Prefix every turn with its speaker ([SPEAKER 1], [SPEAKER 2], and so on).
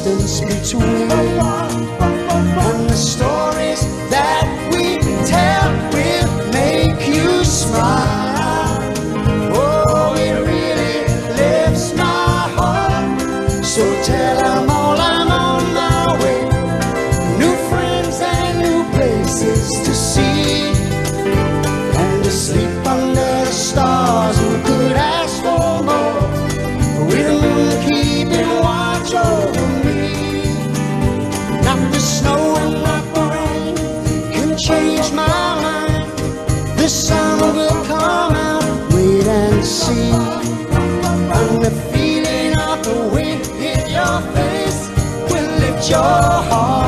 [SPEAKER 1] distance between, and the stories that we tell will make you smile. Oh, it really lifts my heart. So tell them all I'm on my way, new friends and new places to see, and to sleep under the stars. Who could ask for more, with the moon keeping watch over me? Not the snow and not the rain can change my mind. The sun will come out, wait and see. And the feeling of the wind hit your face will lift your heart.